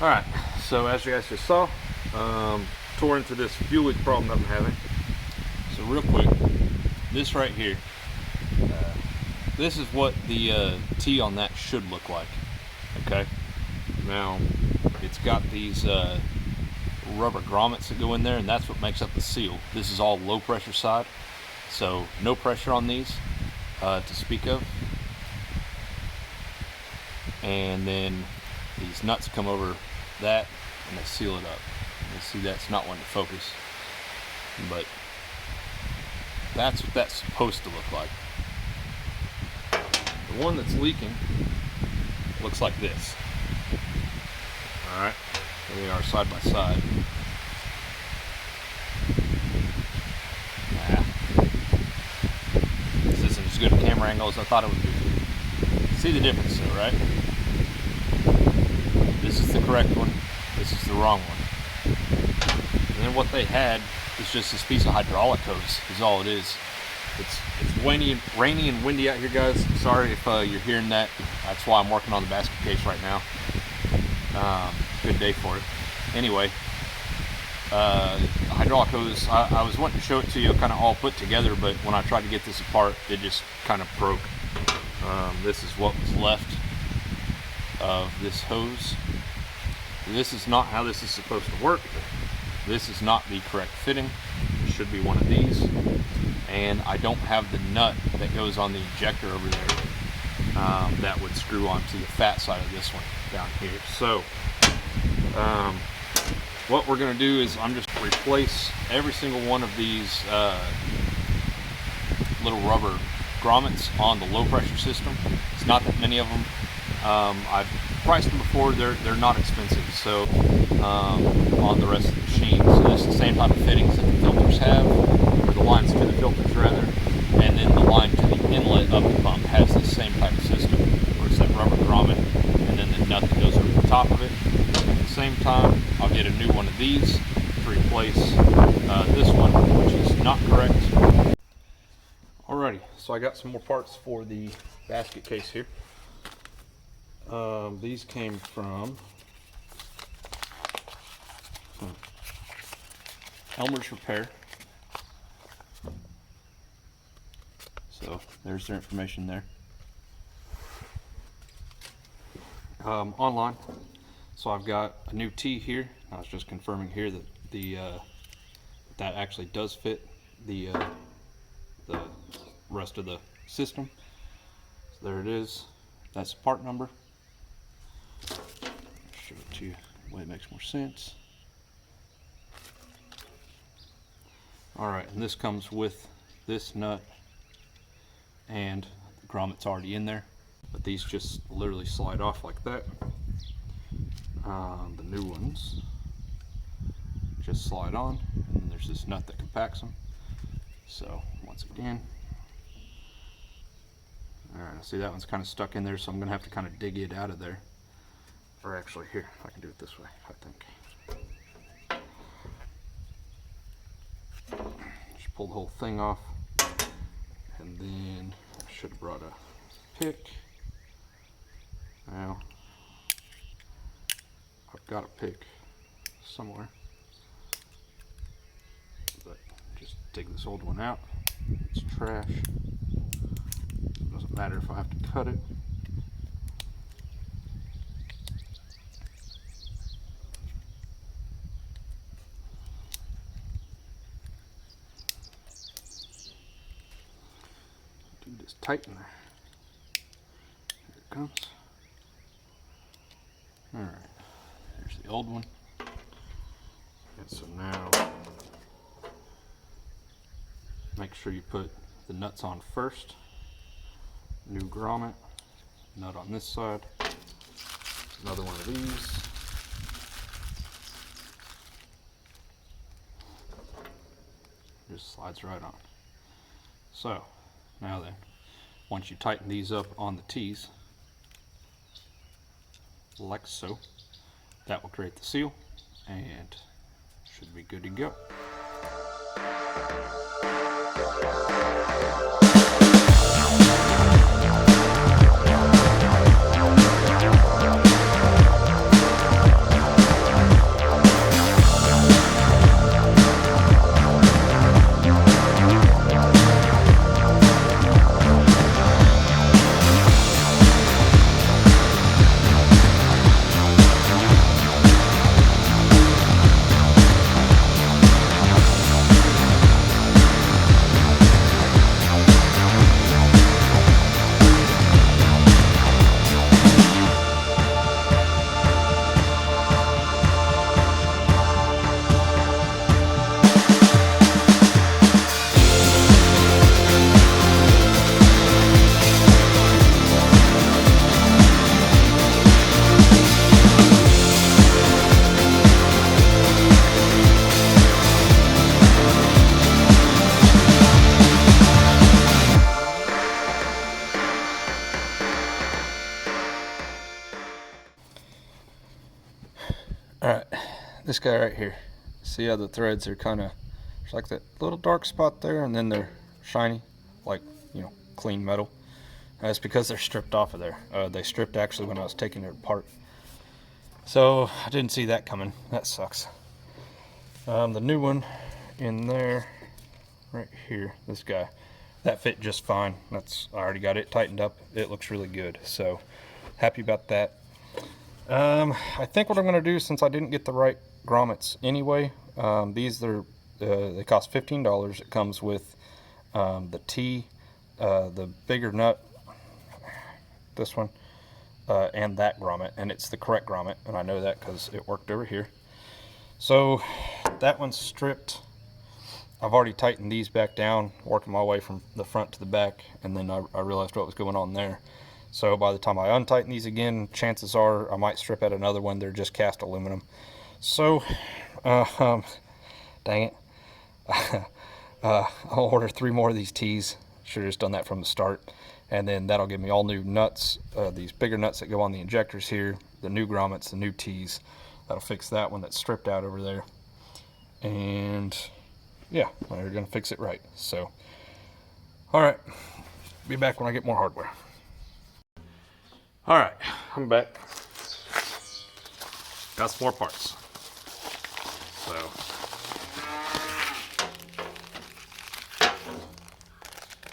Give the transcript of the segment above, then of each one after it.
Alright, so as you guys just saw, tore into this fuel leak problem that I'm having. So real quick, this right here, this is what the T on that should look like. Okay, now it's got these rubber grommets that go in there, and that's what makes up the seal. This is all low pressure side, so no pressure on these to speak of. And then these nuts come over that and they seal it up. You see that's not one to focus, but that's what that's supposed to look like. The one that's leaking looks like this. Alright, here we are side by side. This isn't as good a camera angle as I thought it would be. See the difference though, right? This is the correct one, this is the wrong one. And then what they had is just this piece of hydraulic hose, is all it is. It's rainy and windy out here, guys. Sorry if you're hearing that. That's why I'm working on the basket case right now. Good day for it. Anyway, hydraulic hose, I was wanting to show it to you kind of all put together, but when I tried to get this apart, it just kind of broke. This is what was left of this hose. This is not how this is supposed to work. This is not the correct fitting. It should be one of these. And I don't have the nut that goes on the ejector over there that would screw onto the fat side of this one down here. So what we're going to do is I'm just going to replace every single one of these little rubber grommets on the low pressure system. It's not that many of them. I've priced them before. They're not expensive. So on the rest of the machine, so it's the same type of fittings that the filters have, or the lines to the filters rather, and then the line to the inlet of the pump has the same type of system, where it's that rubber grommet, and then the nut that goes over the top of it. At the same time, I'll get a new one of these to replace this one, which is not correct. Alrighty, so I got some more parts for the basket case here. These came from Elmer's Repair. So there's their information there. Online. So I've got a new T here. I was just confirming here that the that actually does fit the rest of the system. So there it is. That's the part number. Show it to you the way it makes more sense. Alright, and this comes with this nut, and the grommet's already in there, but these just literally slide off like that. The new ones just slide on, and then there's this nut that compacts them. So once again, alright, see that one's kind of stuck in there, so I'm going to have to kind of dig it out of there. Or actually, here, I can do it this way, I think. Just pull the whole thing off, and then I should have brought a pick. Now, I've got a pick somewhere, but just take this old one out. It's trash. It doesn't matter if I have to cut it. Just tighten there. Here it comes. Alright, here's the old one. And so now, make sure you put the nuts on first. New grommet, nut on this side, another one of these. Just slides right on. So, now then, once you tighten these up on the T's, like so, that will create the seal and should be good to go. this guy right here. See how the threads are kind of, there's like that little dark spot there, and then they're shiny, like, you know, clean metal. That's because they're stripped off of there. They stripped actually when I was taking it apart. So I didn't see that coming. That sucks. The new one in there, right here, this guy, that fit just fine. I already got it tightened up. It looks really good. So happy about that. I think what I'm going to do, since I didn't get the right grommets anyway, they cost $15. It comes with the T, the bigger nut, this one, and that grommet, and it's the correct grommet, and I know that because it worked over here. So that one's stripped. I've already tightened these back down, working my way from the front to the back, and then I realized what was going on there. So by the time I untighten these again, chances are I might strip out another one. They're just cast aluminum. So, dang it. I'll order 3 more of these T's. Should have just done that from the start. And then that'll give me all new nuts, these bigger nuts that go on the injectors here, the new grommets, the new T's. That'll fix that one that's stripped out over there. And yeah, we're gonna fix it right. So, all right, be back when I get more hardware. All right, I'm back. Got some more parts. So,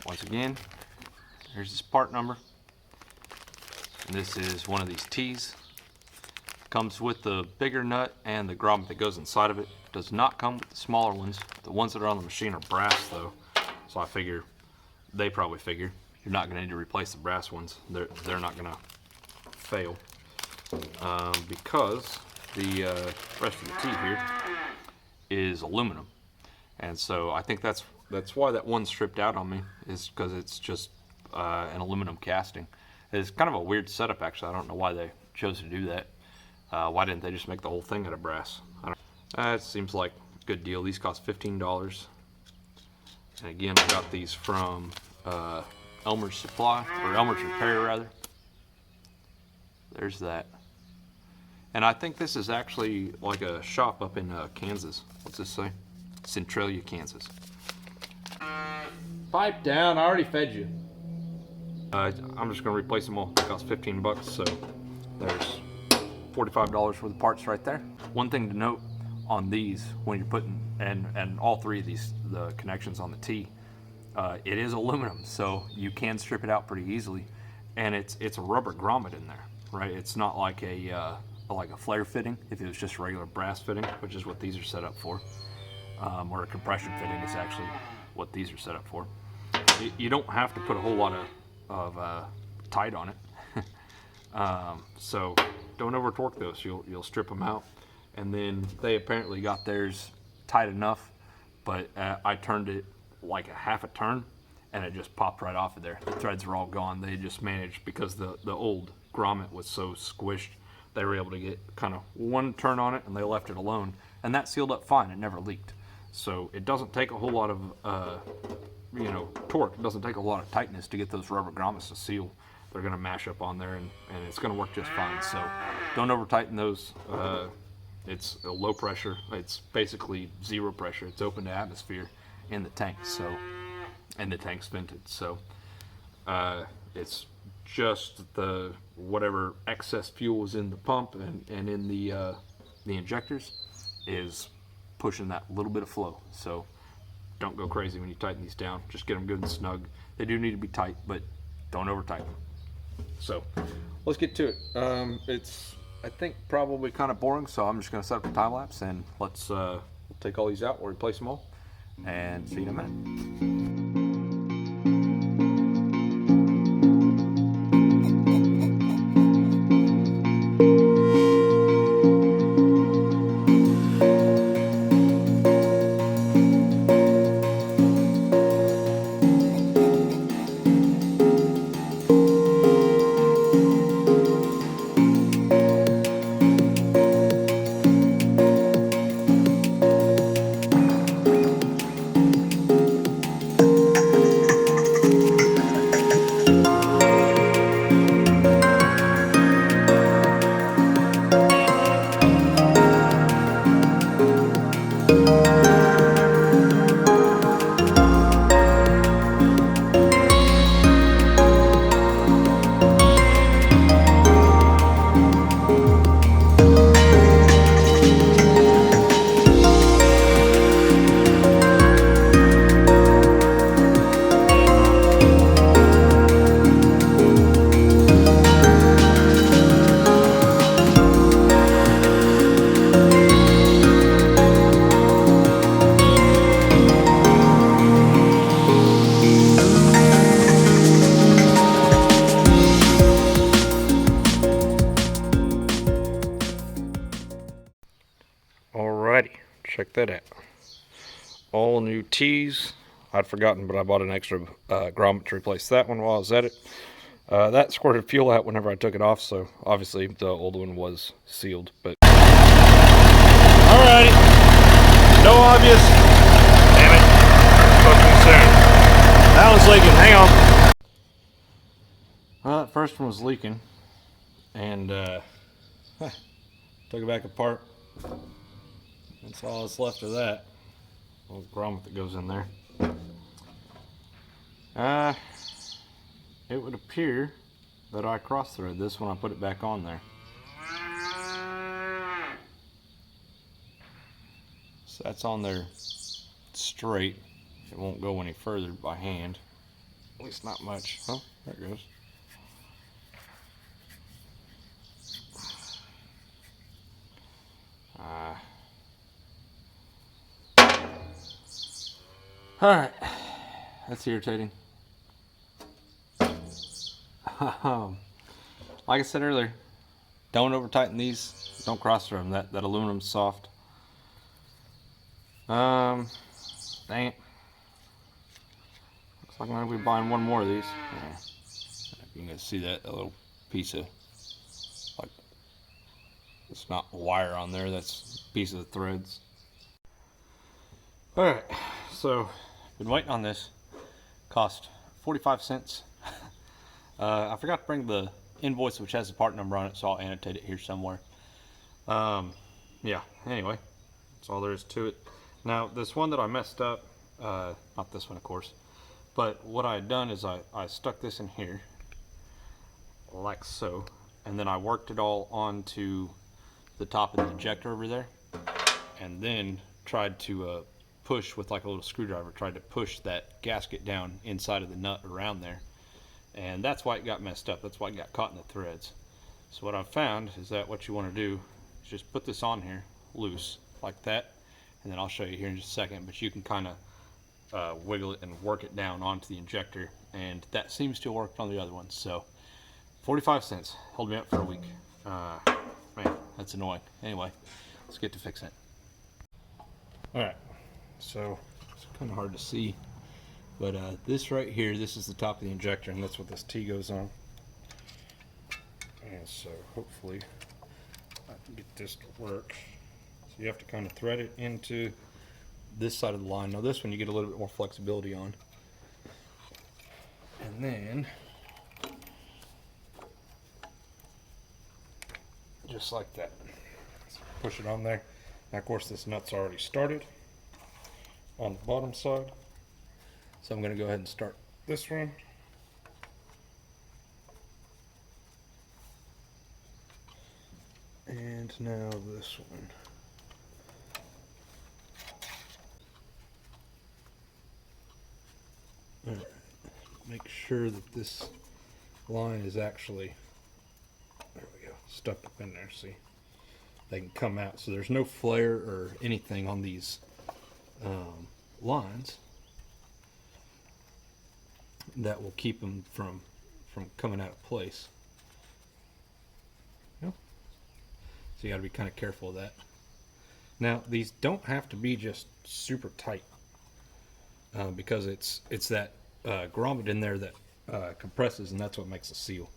once again, here's this part number. And this is one of these T's. Comes with the bigger nut and the grommet that goes inside of it. Does not come with the smaller ones. The ones that are on the machine are brass though. So I figure, they probably figure, you're not gonna need to replace the brass ones. They're not gonna fail. Because the rest of the T here is aluminum. And so I think that's why that one's stripped out on me, is because it's just an aluminum casting. It's kind of a weird setup actually. I don't know why they chose to do that. Why didn't they just make the whole thing out of brass? It seems like a good deal. These cost $15. And again, I got these from Elmer's Supply, or Elmer's Repair rather. There's that. And I think this is actually like a shop up in Kansas. What's this say? Centralia, Kansas. Pipe down, I already fed you. I'm just gonna replace them all. It costs 15 bucks, so there's $45 for the parts right there. One thing to note on these, when you're putting, and all 3 of these, the connections on the T, it is aluminum, so you can strip it out pretty easily, and it's a rubber grommet in there, right? It's not like a flare fitting. If it was just regular brass fitting, which is what these are set up for, or a compression fitting is actually what these are set up for. You don't have to put a whole lot of tight on it. So don't over torque those. You'll strip them out. And then they apparently got theirs tight enough, but I turned it like a half a turn and it just popped right off of there. The threads were all gone. They just managed, because the old grommet was so squished, they were able to get kind of one turn on it and they left it alone, and that sealed up fine. It never leaked. So it doesn't take a whole lot of torque. It doesn't take a lot of tightness to get those rubber grommets to seal. They're gonna mash up on there and it's gonna work just fine. So don't over tighten those. It's a low pressure. It's basically zero pressure. It's open to atmosphere in the tank. So, and the tank's vented. So it's just the whatever excess fuel is in the pump and in the injectors is pushing that little bit of flow. So don't go crazy when you tighten these down. Just get them good and snug. They do need to be tight, but don't over tighten them. So let's get to it. It's, I think, probably kind of boring, so I'm just going to set up a time lapse and let's we'll take all these out, we'll replace them all, and see you in a minute. Alrighty, check that out. All new T's. I'd forgotten, but I bought an extra grommet to replace that one while I was at it. That squirted fuel out whenever I took it off, so obviously the old one was sealed. But alrighty, no obvious. Damn it, supposed to be soon. That one's leaking. Hang on. Well, that first one was leaking, and took it back apart. That's all that's left of that. Little grommet that goes in there. It would appear that I cross-threaded this when I put it back on there. So that's on there straight. It won't go any further by hand. At least not much. Oh, there it goes. Alright, that's irritating. Like I said earlier, don't over tighten these, don't cross thread them, that aluminum's soft. Dang it. Looks like I'm gonna be buying one more of these. Yeah. You can see that, a little piece of, like, it's not wire on there, that's a piece of the threads. Alright, so been waiting on this. Cost 45 cents. I forgot to bring the invoice which has the part number on it, so I'll annotate it here somewhere. Yeah, anyway, that's all there is to it. Now, this one that I messed up, not this one of course, but what I had done is I stuck this in here, like so, and then I worked it all onto the top of the injector over there, and then tried to push with like a little screwdriver, tried to push that gasket down inside of the nut around there, and that's why it got messed up. That's why it got caught in the threads. So what I've found is that what you want to do is just put this on here loose like that, and then I'll show you here in just a second, but you can kind of wiggle it and work it down onto the injector, and that seems to have worked on the other ones. So 45 cents held me up for a week. Man, that's annoying. Anyway, let's get to fixing it. Alright, so it's kind of hard to see, but this right here, this is the top of the injector, and that's what this T goes on. And so hopefully I can get this to work. So you have to kind of thread it into this side of the line. Now this one you get a little bit more flexibility on. And then just like that. So push it on there. Now of course this nut's already started on the bottom side. So I'm going to go ahead and start this one. And now this one. All right. Make sure that this line is actually, there we go, stuck up in there. See, they can come out. So there's no flare or anything on these lines that will keep them from coming out of place. So you got to be kind of careful of that. Now these don't have to be just super tight because it's that grommet in there that compresses, and that's what makes a seal.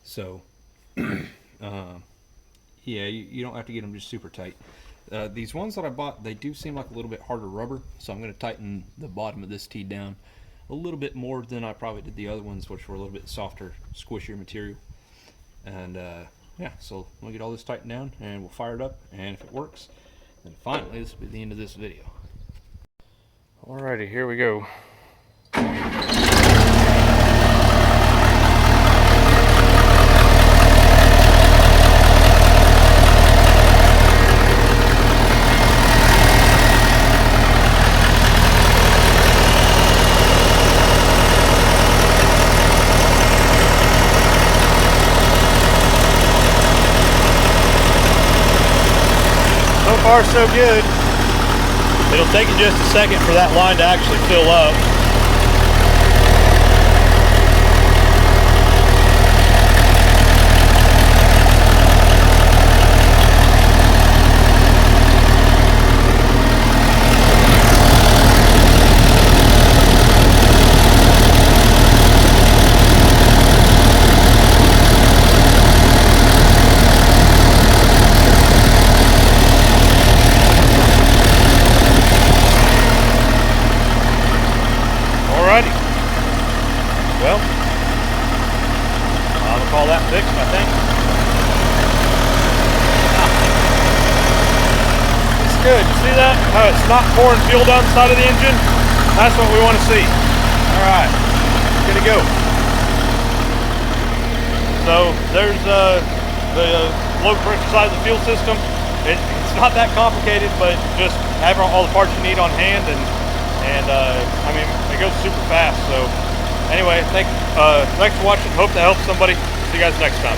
So yeah, you don't have to get them just super tight. These ones that I bought, they do seem like a little bit harder rubber, so I'm going to tighten the bottom of this T down a little bit more than I probably did the other ones, which were a little bit softer, squishier material. And yeah, so we'll get all this tightened down and we'll fire it up, and if it works, then finally this will be the end of this video. Alrighty, here we go. So far so good. It'll take it just a second for that line to actually fill up. Good. You see that? How it's not pouring fuel down the side of the engine? That's what we want to see. All right, good to go. So there's the low pressure side of the fuel system. It's not that complicated, but just having all the parts you need on hand, and I mean, it goes super fast. So anyway, thanks for watching. Hope that helps somebody. See you guys next time.